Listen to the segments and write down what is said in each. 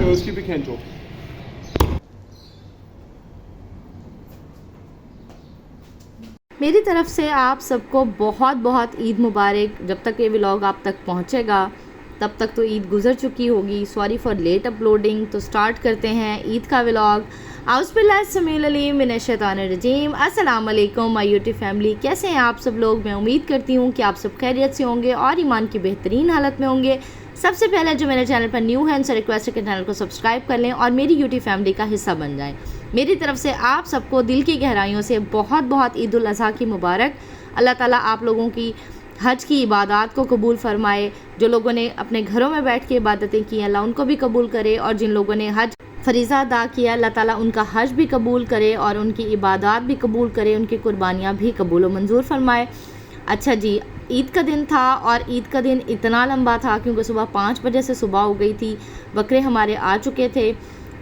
उसकी भी खींचो। मेरी तरफ से आप सबको बहुत बहुत ईद मुबारक। जब तक ये व्लॉग आप तक पहुंचेगा तब तक तो ईद गुजर चुकी होगी। Sorry for late uploading. तो स्टार्ट करते हैं ईद का व्लॉग। आउज़बिल्लाहिमिनश्शैतानिर्रजीम। अस्सलाम वालेकुम माय यूट्यूब फैमिली, कैसे हैं आप सब लोग। मैं उम्मीद करती हूँ कि आप सब खैरियत से होंगे और ईमान की बेहतरीन हालत में होंगे। सबसे पहले जो मेरे चैनल पर न्यू है उनसे रिक्वेस्ट है कि चैनल को सब्सक्राइब कर लें और मेरी यूट्यूब फैमिली का हिस्सा बन जाएं। मेरी तरफ से आप सबको दिल की गहराइयों से बहुत बहुत ईद उल अज़हा की मुबारक। अल्लाह ताला आप लोगों की हज की इबादत को कबूल फरमाए। जो लोगों ने अपने घरों में बैठ के इबादतें की अल्लाह उनको भी कबूल करे, और जिन लोगों ने हज फ़रीज़ा अदा किया अल्लाह ताला उनका हज भी कबूल करे और उनकी इबादत भी कबूल करे, उनकी कुर्बानियाँ भी कबूल व मंजूर फरमाए। अच्छा जी, ईद का दिन था और ईद का दिन इतना लंबा था क्योंकि सुबह 5 बजे से सुबह हो गई थी। बकरे हमारे आ चुके थे।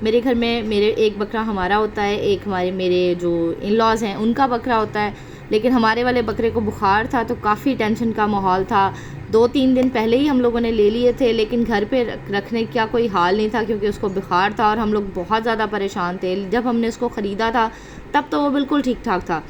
मेरे घर में मेरे एक बकरा हमारा होता है, एक मेरे जो इन लॉज़ हैं उनका बकरा होता है। लेकिन हमारे वाले बकरे को बुखार था तो काफ़ी टेंशन का माहौल था। 2-3 दिन पहले ही हम लोगों ने ले लिए थे, लेकिन घर पे रखने का कोई हाल नहीं था क्योंकि उसको बुखार था और हम लोग बहुत ज़्यादा परेशान थे। जब हमने उसको ख़रीदा था तब तो वो बिल्कुल ठीक ठाक था,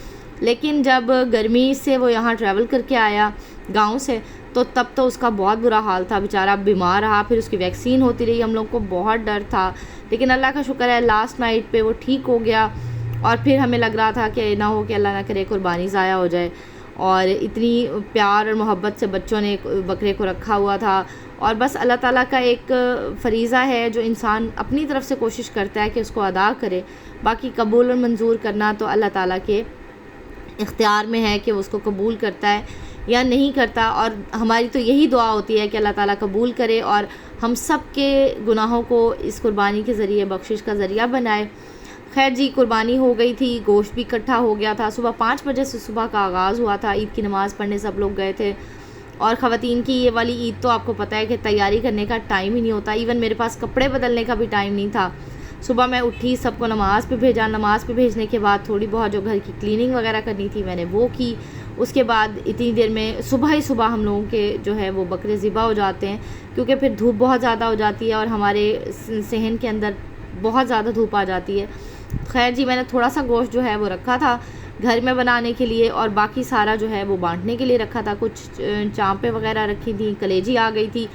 लेकिन जब गर्मी से वो यहाँ ट्रैवल करके आया गांव से तो तब तो उसका बहुत बुरा हाल था। बेचारा बीमार रहा, फिर उसकी वैक्सीन होती रही, हम लोग को बहुत डर था। लेकिन अल्लाह का शुक्र है लास्ट नाइट पे वो ठीक हो गया। और फिर हमें लग रहा था कि ना हो कि अल्लाह ना करे कुर्बानी ज़ाया हो जाए। और इतनी प्यार और मोहब्बत से बच्चों ने बकरे को रखा हुआ था। और बस अल्लाह ताला का एक फ़रीज़ा है जो इंसान अपनी तरफ से कोशिश करता है कि उसको अदा करे। बाकी कबूल और मंजूर करना तो अल्लाह ताला के इख्तियार में है कि वो उसको कबूल करता है या नहीं करता। और हमारी तो यही दुआ होती है कि अल्लाह ताला कबूल करे और हम सब के गुनाहों को इस कुर्बानी के ज़रिए बख्शिश का ज़रिया बनाए। खैर जी, कुर्बानी हो गई थी, गोश्त भी इकट्ठा हो गया था। सुबह 5 बजे से सुबह का आगाज़ हुआ था। ईद की नमाज़ पढ़ने सब लोग गए थे। और ख़वातीन की ये वाली ईद तो आपको पता है कि तैयारी करने का टाइम ही नहीं होता। इवन मेरे पास कपड़े बदलने का भी टाइम नहीं था। सुबह मैं उठी, सबको नमाज़ पे भेजा। नमाज़ पे भेजने के बाद थोड़ी बहुत जो घर की क्लीनिंग वगैरह करनी थी मैंने वो की। उसके बाद इतनी देर में सुबह ही सुबह हम लोगों के जो है वो बकरे ज़िबा हो जाते हैं क्योंकि फिर धूप बहुत ज़्यादा हो जाती है और हमारे सहन के अंदर बहुत ज़्यादा धूप आ जाती है। खैर जी, मैंने थोड़ा सा गोश्त जो है वो रखा था घर में बनाने के लिए और बाकी सारा जो है वो बांटने के लिए रखा था। कुछ चांपे वगैरह रखी थी, कलेजी आ गई थी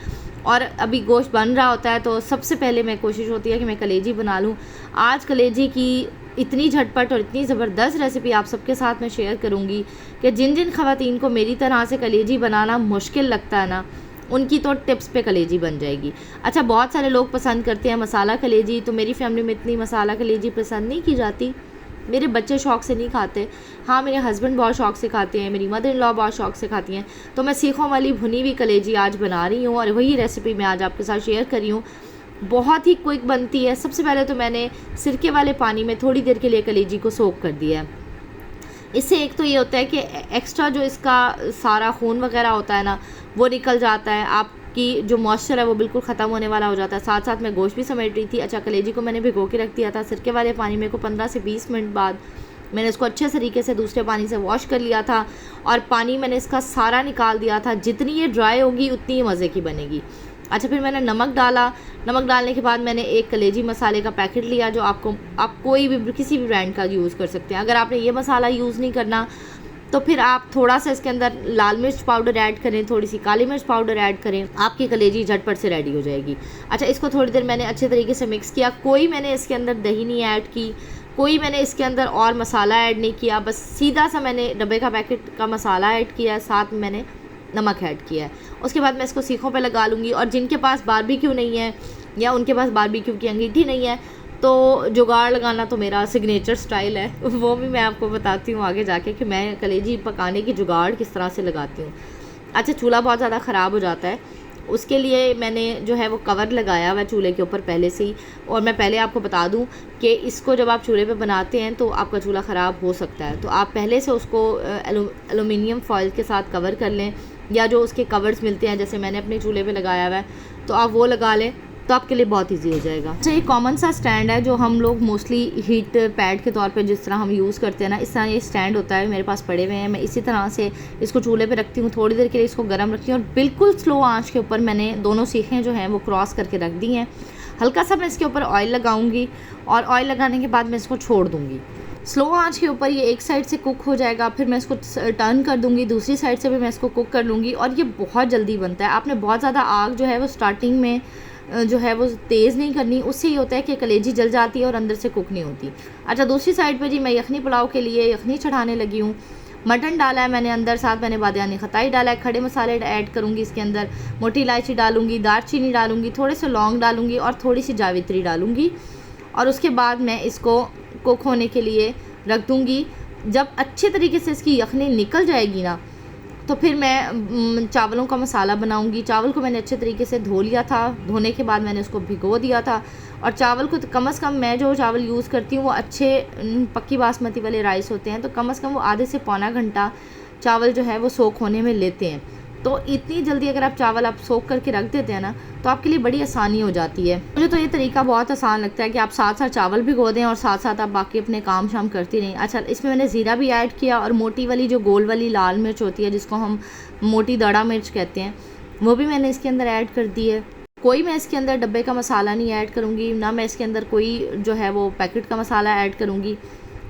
और अभी गोश्त बन रहा होता है तो सबसे पहले मैं कोशिश होती है कि मैं कलेजी बना लूँ। आज कलेजी की इतनी झटपट और इतनी ज़बरदस्त रेसिपी आप सबके साथ मैं शेयर करूँगी कि जिन जिन ख़वातीन को मेरी तरह से कलेजी बनाना मुश्किल लगता है ना, उनकी तो टिप्स पे कलेजी बन जाएगी। अच्छा, बहुत सारे लोग पसंद करते हैं मसाला कलेजी, तो मेरी फैमिली में इतनी मसाला कलेजी पसंद नहीं की जाती। मेरे बच्चे शौक़ से नहीं खाते। हाँ, मेरे हस्बैंड बहुत शौक़ से खाते हैं, मेरी मदर इन लॉ बहुत शौक़ से खाती हैं। तो मैं सीखों वाली भुनी हुई कलेजी आज बना रही हूँ और वही रेसिपी मैं आज आपके साथ शेयर कर रही हूँ। बहुत ही क्विक बनती है। सबसे पहले तो मैंने सिरके वाले पानी में थोड़ी देर के लिए कलेजी को सोक कर दिया है। इससे एक तो ये होता है कि एक्स्ट्रा जो इसका सारा खून वगैरह होता है ना वो निकल जाता है, आपकी जो मॉइस्चर है वो बिल्कुल ख़त्म होने वाला हो जाता है। साथ साथ मैं गोश्त भी समेट रही थी। अच्छा, कलेजी को मैंने भिगो के रख दिया था सिरके वाले पानी में को 15 से 20 मिनट बाद मैंने इसको अच्छे तरीके से दूसरे पानी से वॉश कर लिया था और पानी मैंने इसका सारा निकाल दिया था। जितनी ये ड्राई होगी उतनी ही मज़े की बनेगी। अच्छा, फिर मैंने नमक डाला। नमक डालने के बाद मैंने एक कलेजी मसाले का पैकेट लिया जो आप कोई भी किसी भी ब्रांड का यूज़ कर सकते हैं। अगर आपने ये मसाला यूज़ नहीं करना तो फिर आप थोड़ा सा इसके अंदर लाल मिर्च पाउडर ऐड करें, थोड़ी सी काली मिर्च पाउडर ऐड करें, आपकी कलेजी झटपट से रेडी हो जाएगी। अच्छा, इसको थोड़ी देर मैंने अच्छे तरीके से मिक्स किया। कोई मैंने इसके अंदर दही नहीं ऐड की, कोई मैंने इसके अंदर और मसाला ऐड नहीं किया। बस सीधा सा मैंने डब्बे का पैकेट का मसाला ऐड किया, साथ में मैंने नमक ऐड किया है। उसके बाद मैं इसको सीखों पे लगा लूँगी। और जिनके पास बारबेक्यू नहीं है या उनके पास बारबेक्यू की अंगीठी नहीं है तो जुगाड़ लगाना तो मेरा सिग्नेचर स्टाइल है। वो भी मैं आपको बताती हूँ आगे जाके कि मैं कलेजी पकाने की जुगाड़ किस तरह से लगाती हूँ। अच्छा, चूल्हा बहुत ज़्यादा ख़राब हो जाता है, उसके लिए मैंने जो है वो कवर लगाया हुआ है चूल्हे के ऊपर पहले से ही। और मैं पहले आपको बता दूं कि इसको जब आप चूल्हे पे बनाते हैं तो आपका चूल्हा ख़राब हो सकता है, तो आप पहले से उसको एलुमिनियम फॉइल के साथ कवर कर लें या जो उसके कवर्स मिलते हैं जैसे मैंने अपने चूल्हे पे लगाया हुआ है तो आप वो लगा लें तो आपके लिए बहुत इजी हो जाएगा। अच्छा, ये कॉमन सा स्टैंड है जो हम लोग मोस्टली हीट पैड के तौर पे जिस तरह हम यूज़ करते हैं ना, इस तरह ये स्टैंड होता है मेरे पास पड़े हुए हैं। मैं इसी तरह से इसको चूल्हे पे रखती हूँ, थोड़ी देर के लिए इसको गर्म रखती हूँ और बिल्कुल स्लो आंच के ऊपर मैंने दोनों सीखें जो हैं वो क्रॉस करके रख दी हैं। हल्का सा मैं इसके ऊपर ऑयल लगाऊंगी और ऑयल लगाने के बाद मैं इसको छोड़ दूंगी। स्लो आंच के ऊपर ये एक साइड से कुक हो जाएगा, फिर मैं इसको टर्न कर दूंगी, दूसरी साइड से भी मैं इसको कुक कर लूँगी और ये बहुत जल्दी बनता है। आपने बहुत ज़्यादा आग जो है वो स्टार्टिंग में जो है वो तेज़ नहीं करनी, उससे ये होता है कि कलेजी जल जाती है और अंदर से कुक नहीं होती। अच्छा, दूसरी साइड पे जी मैं यखनी पुलाव के लिए यखनी चढ़ाने लगी हूँ। मटन डाला है मैंने अंदर, साथ मैंने बादियानी खताई डाला है, खड़े मसाले ऐड करूँगी इसके अंदर, मोटी इलायची डालूँगी, दालचीनी डालूँगी, थोड़े से लौंग डालूँगी और थोड़ी सी जावित्री डालूँगी और उसके बाद मैं इसको कुक होने के लिए रख दूँगी। जब अच्छे तरीके से इसकी यखनी निकल जाएगी ना, तो फिर मैं चावलों का मसाला बनाऊंगी। चावल को मैंने अच्छे तरीके से धो लिया था, धोने के बाद मैंने उसको भिगो दिया था और चावल को कम से कम, मैं जो चावल यूज़ करती हूँ वो अच्छे पक्की बासमती वाले राइस होते हैं, तो कम से कम वो आधे से पौना घंटा चावल जो है वो सोख होने में लेते हैं। तो इतनी जल्दी अगर आप चावल सोख करके रख देते हैं ना, तो आपके लिए बड़ी आसानी हो जाती है। मुझे तो ये तरीका बहुत आसान लगता है कि आप साथ साथ चावल भिगो दें और साथ साथ आप बाकी अपने काम शाम करती रहें। अच्छा, इसमें मैंने ज़ीरा भी ऐड किया और मोटी वाली जो गोल वाली लाल मिर्च होती है, जिसको हम मोटी दड़ा मिर्च कहते हैं, वो भी मैंने इसके अंदर ऐड कर दी है। कोई मैं इसके अंदर डब्बे का मसाला नहीं ऐड करूँगी, ना मैं इसके अंदर कोई जो है वो पैकेट का मसाला ऐड करूँगी।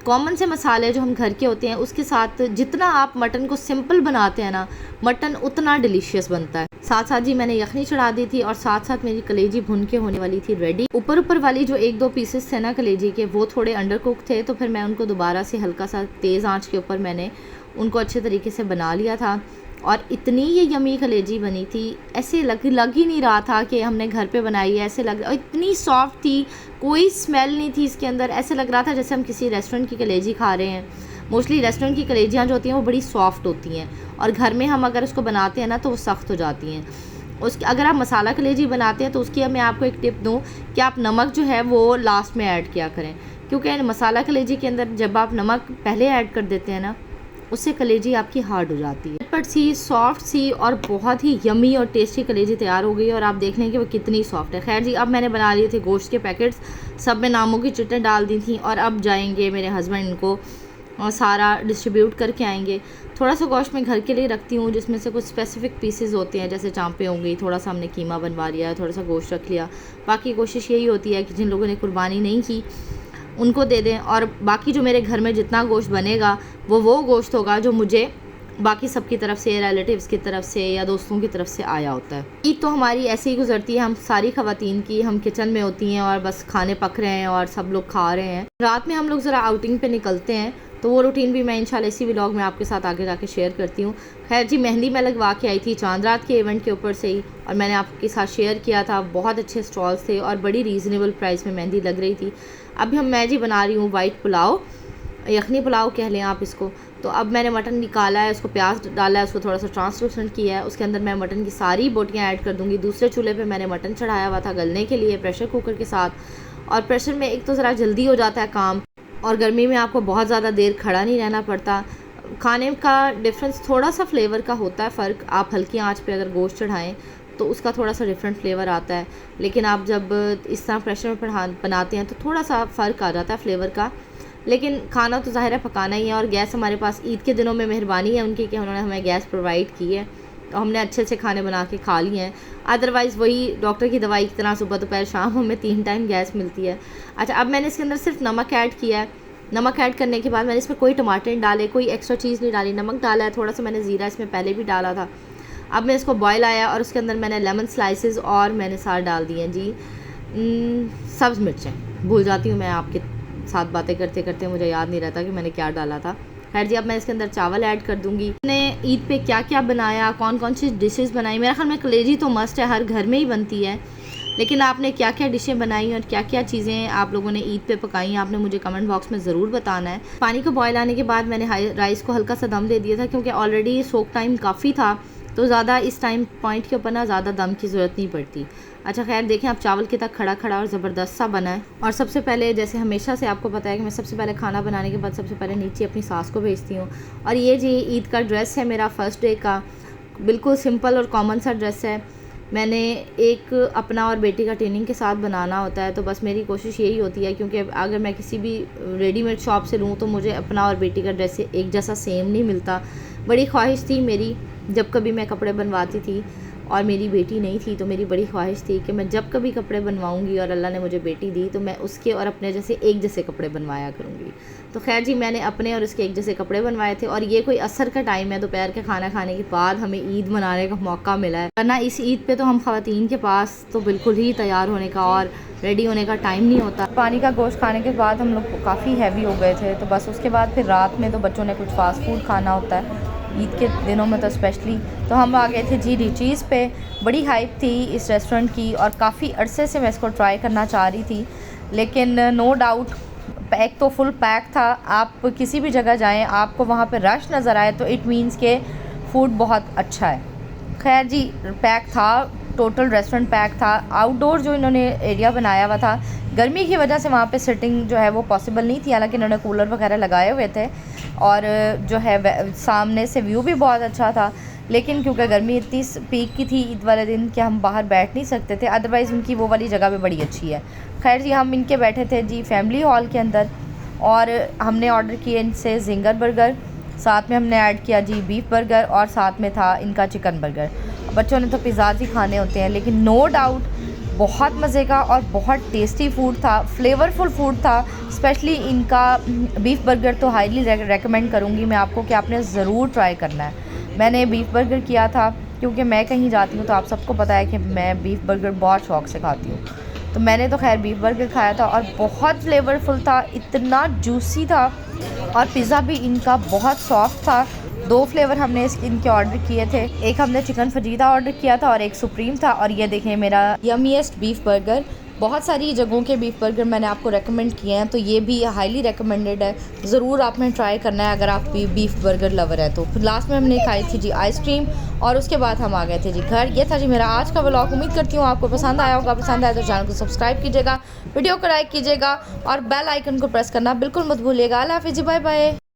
कॉमन से मसाले जो हम घर के होते हैं उसके साथ जितना आप मटन को सिंपल बनाते हैं ना, मटन उतना डिलीशियस बनता है। साथ साथ जी मैंने यखनी चढ़ा दी थी और साथ साथ मेरी कलेजी भुन के होने वाली थी रेडी। ऊपर वाली जो एक दो पीसेस थे ना कलेजी के, वो थोड़े अंडर कुक थे, तो फिर मैं उनको दोबारा से हल्का सा तेज़ आंच के ऊपर मैंने उनको अच्छे तरीके से बना लिया था और इतनी ये यमी कलेजी बनी थी, ऐसे लग ही नहीं रहा था कि हमने घर पे बनाई है। ऐसे लग, और इतनी सॉफ्ट थी, कोई स्मेल नहीं थी इसके अंदर, ऐसे लग रहा था जैसे हम किसी रेस्टोरेंट की कलेजी खा रहे हैं। मोस्टली रेस्टोरेंट की कलेजियाँ जो होती हैं वो बड़ी सॉफ्ट होती हैं और घर में हम अगर उसको बनाते हैं ना तो वो सख्त हो जाती हैं। उसके अगर आप मसाला कलेजी बनाते हैं तो उसकी मैं आपको एक टिप दूँ कि आप नमक जो है वो लास्ट में ऐड किया करें, क्योंकि मसाला कलेजी के अंदर जब आप नमक पहले ऐड कर देते हैं ना, उससे कलेजी आपकी हार्ड हो जाती है। बट सी सॉफ्ट सी और बहुत ही यमी और टेस्टी कलेजी तैयार हो गई और आप देख लें कि वो कितनी सॉफ्ट है। खैर जी, अब मैंने बना लिए थे गोश्त के पैकेट्स, सब में नामों की चिट्टें डाल दी थी और अब जाएंगे मेरे हस्बैंड इनको और सारा डिस्ट्रीब्यूट करके आएंगे। थोड़ा सा गोश्त मैं घर के लिए रखती हूँ, जिसमें से कुछ स्पेसिफिक पीसेस होते हैं, जैसे चांपे हो गई, थोड़ा सा हमने कीमा बनवा लिया है, थोड़ा सा गोश्त रख लिया। बाकी कोशिश यही होती है कि जिन लोगों ने कुर्बानी नहीं की उनको दे दें और बाकी जो मेरे घर में जितना गोश्त बनेगा वो गोश्त होगा जो मुझे बाकी सबकी तरफ से, रिलेटिव्स की तरफ से या दोस्तों की तरफ से आया होता है। ईद तो हमारी ऐसे ही गुजरती है, हम सारी ख़वातीन की, हम किचन में होती हैं और बस खाने पक रहे हैं और सब लोग खा रहे हैं। रात में हम लोग ज़रा आउटिंग पे निकलते हैं, तो वो रूटीन भी मैं इंशाल्लाह इसी व्लॉग में आपके साथ आगे जाके शेयर करती हूँ। खैर जी, मेहंदी मैं लगवा के आई थी चांद रात के इवेंट के ऊपर से ही और मैंने आपके साथ शेयर किया था। बहुत अच्छे स्टॉल्स थे और बड़ी रीज़नेबल प्राइस में मेहंदी लग रही थी। अभी मैं जी बना रही हूँ वाइट पुलाव, यखनी पुलाव कह लें आप इसको। तो अब मैंने मटन निकाला है, उसको प्याज डाला है, उसको थोड़ा सा ट्रांसलूसेंट किया है, उसके अंदर मैं मटन की सारी बोटियाँ ऐड कर दूँगी। दूसरे चूल्हे पे मैंने मटन चढ़ाया हुआ था गलने के लिए प्रेशर कुकर के साथ, और प्रेशर में एक तो ज़रा जल्दी हो जाता है काम और गर्मी में आपको बहुत ज़्यादा देर खड़ा नहीं रहना पड़ता। खाने का डिफरेंस थोड़ा सा फ्लेवर का होता है फ़र्क, आप हल्की आंच पे अगर गोश्त चढ़ाएं तो उसका थोड़ा सा डिफरेंट फ्लेवर आता है, लेकिन आप जब इस तरह प्रेशर में बनाते हैं तो थोड़ा सा फ़र्क आ जाता है फ्लेवर का। लेकिन खाना तो ज़ाहिर है पकाना ही है और गैस हमारे पास ईद के दिनों में मेहरबानी है उनकी कि उन्होंने हमें गैस प्रोवाइड की है, तो हमने अच्छे से खाने बना के खा लिए हैं। अदरवाइज़ वही डॉक्टर की दवाई की तरह सुबह दोपहर शाम हमें 3 टाइम गैस मिलती है। अच्छा, अब मैंने इसके अंदर सिर्फ नमक ऐड किया है। नमक ऐड करने के बाद मैंने इसमें कोई टमाटर नहीं डाले, कोई एक्स्ट्रा चीज़ नहीं डाली, नमक डाला है, थोड़ा सा मैंने ज़ीरा इसमें पहले भी डाला था। अब मैं इसको बॉयल आया और उसके अंदर मैंने लेमन स्लाइसेस और मैंने साथ डाल दिए जी सब्ज़ मिर्चें। भूल जाती हूँ मैं, आपके साथ बातें करते करते मुझे याद नहीं रहता कि मैंने क्या डाला था। खैर जी, अब मैं इसके अंदर चावल ऐड कर दूँगी। मैंने ईद पे क्या क्या बनाया, कौन कौन सी डिशेस बनाई, मेरा ख्याल में कलेजी तो मस्ट है, हर घर में ही बनती है, लेकिन आपने क्या क्या डिशें बनाई और क्या क्या चीज़ें आप लोगों ने ईद पे पकाई, आपने मुझे कमेंट बॉक्स में ज़रूर बताना है। पानी को बॉयल आने के बाद मैंने राइस को हल्का सा दम दे दिया था, क्योंकि ऑलरेडी सोक टाइम काफ़ी था, तो ज़्यादा इस टाइम पॉइंट के ऊपर ना ज़्यादा दम की ज़रूरत नहीं पड़ती। अच्छा, खैर देखें आप चावल के तक खड़ा खड़ा और ज़बरदस्त सा बना है। और सबसे पहले, जैसे हमेशा से आपको पता है कि मैं सबसे पहले खाना बनाने के बाद सबसे पहले नीचे अपनी सास को भेजती हूँ। और ये जी ईद का ड्रेस है मेरा फर्स्ट डे का, बिल्कुल सिंपल और कॉमन सा ड्रेस है। मैंने एक अपना और बेटी का ट्रेनिंग के साथ बनाना होता है, तो बस मेरी कोशिश यही होती है, क्योंकि अगर मैं किसी भी रेडीमेड शॉप से लूँ तो मुझे अपना और बेटी का ड्रेस एक जैसा सेम नहीं मिलता। बड़ी ख्वाहिश थी मेरी, जब कभी मैं कपड़े बनवाती थी और मेरी बेटी नहीं थी, तो मेरी बड़ी ख्वाहिश थी कि मैं जब कभी कपड़े बनवाऊंगी और अल्लाह ने मुझे बेटी दी तो मैं उसके और अपने जैसे एक जैसे कपड़े बनवाया करूँगी। तो खैर जी, मैंने अपने और उसके एक जैसे कपड़े बनवाए थे। और ये कोई असर का टाइम है, दोपहर के खाना खाने के बाद हमें ईद मनाने का मौका मिला है, वरना इस ईद पे तो हम ख़वातीन के पास तो बिल्कुल ही तैयार होने का और रेडी होने का टाइम नहीं होता। पानी का गोश्त खाने के बाद हम लोग काफ़ी हैवी हो गए थे, तो बस उसके बाद फिर रात में तो बच्चों ने कुछ फ़ास्ट फूड खाना होता है ईद के दिनों में तो स्पेशली। तो हम आ गए थे जी रिचीज़ पे। बड़ी हाइप थी इस रेस्टोरेंट की और काफ़ी अरसे से मैं इसको ट्राई करना चाह रही थी, लेकिन नो डाउट पैक तो फुल पैक था। आप किसी भी जगह जाएं, आपको वहाँ पे रश नज़र आए तो इट मीन्स के फूड बहुत अच्छा है। खैर जी, पैक था, टोटल रेस्टोरेंट पैक था। आउटडोर जो इन्होंने एरिया बनाया हुआ था, गर्मी की वजह से वहाँ पे सिटिंग जो है वो पॉसिबल नहीं थी, हालांकि इन्होंने कूलर वगैरह लगाए हुए थे और जो है सामने से व्यू भी बहुत अच्छा था। लेकिन क्योंकि गर्मी इतनी पीक की थी ईद वाले दिन कि हम बाहर बैठ नहीं सकते थे, अदरवाइज़ उनकी वो वाली जगह भी बड़ी अच्छी है। खैर जी, हम इनके बैठे थे जी फैमिली हॉल के अंदर और हमने ऑर्डर किए इनसे जिंगर बर्गर, साथ में हमने ऐड किया जी बीफ बर्गर और साथ में था इनका चिकन बर्गर। बच्चों ने तो पिज़्ज़ाज ही खाने होते हैं, लेकिन नो डाउट बहुत मज़े का और बहुत टेस्टी फूड था, फ्लेवरफुल फूड था। स्पेशली इनका बीफ बर्गर तो हाईली रेकमेंड करूँगी मैं आपको कि आपने ज़रूर ट्राई करना है। मैंने बीफ बर्गर किया था क्योंकि मैं कहीं जाती हूँ तो आप सबको पता है कि मैं बीफ बर्गर बहुत शौक़ से खाती हूँ, तो मैंने तो खैर बीफ बर्गर खाया था और बहुत फ्लेवरफुल था, इतना जूसी था। और पिज़्ज़ा भी इनका बहुत सॉफ्ट था। 2 फ्लेवर हमने इनके ऑर्डर किए थे, एक हमने चिकन फजीदा ऑर्डर किया था और एक सुप्रीम था। और ये देखें मेरा यमीएस्ट बीफ बर्गर। बहुत सारी जगहों के बीफ बर्गर मैंने आपको रेकमेंड किए हैं, तो ये भी हाईली रेकमेंडेड है, ज़रूर आपने ट्राई करना है अगर आप भी बीफ बर्गर लवर है तो। फिर लास्ट में हमने खाई थी जी आइसक्रीम और उसके बाद हम आ गए थे जी घर। ये था जी मेरा आज का व्लॉग। उम्मीद करती हूँ आपको पसंद आया होगा। पसंद आया तो चैनल को सब्सक्राइब कीजिएगा, वीडियो को लाइक कीजिएगा और बेल आइकन को प्रेस करना बिल्कुल मत भूलिएगा। अल्लाह हाफ़िज़, बाय बाय।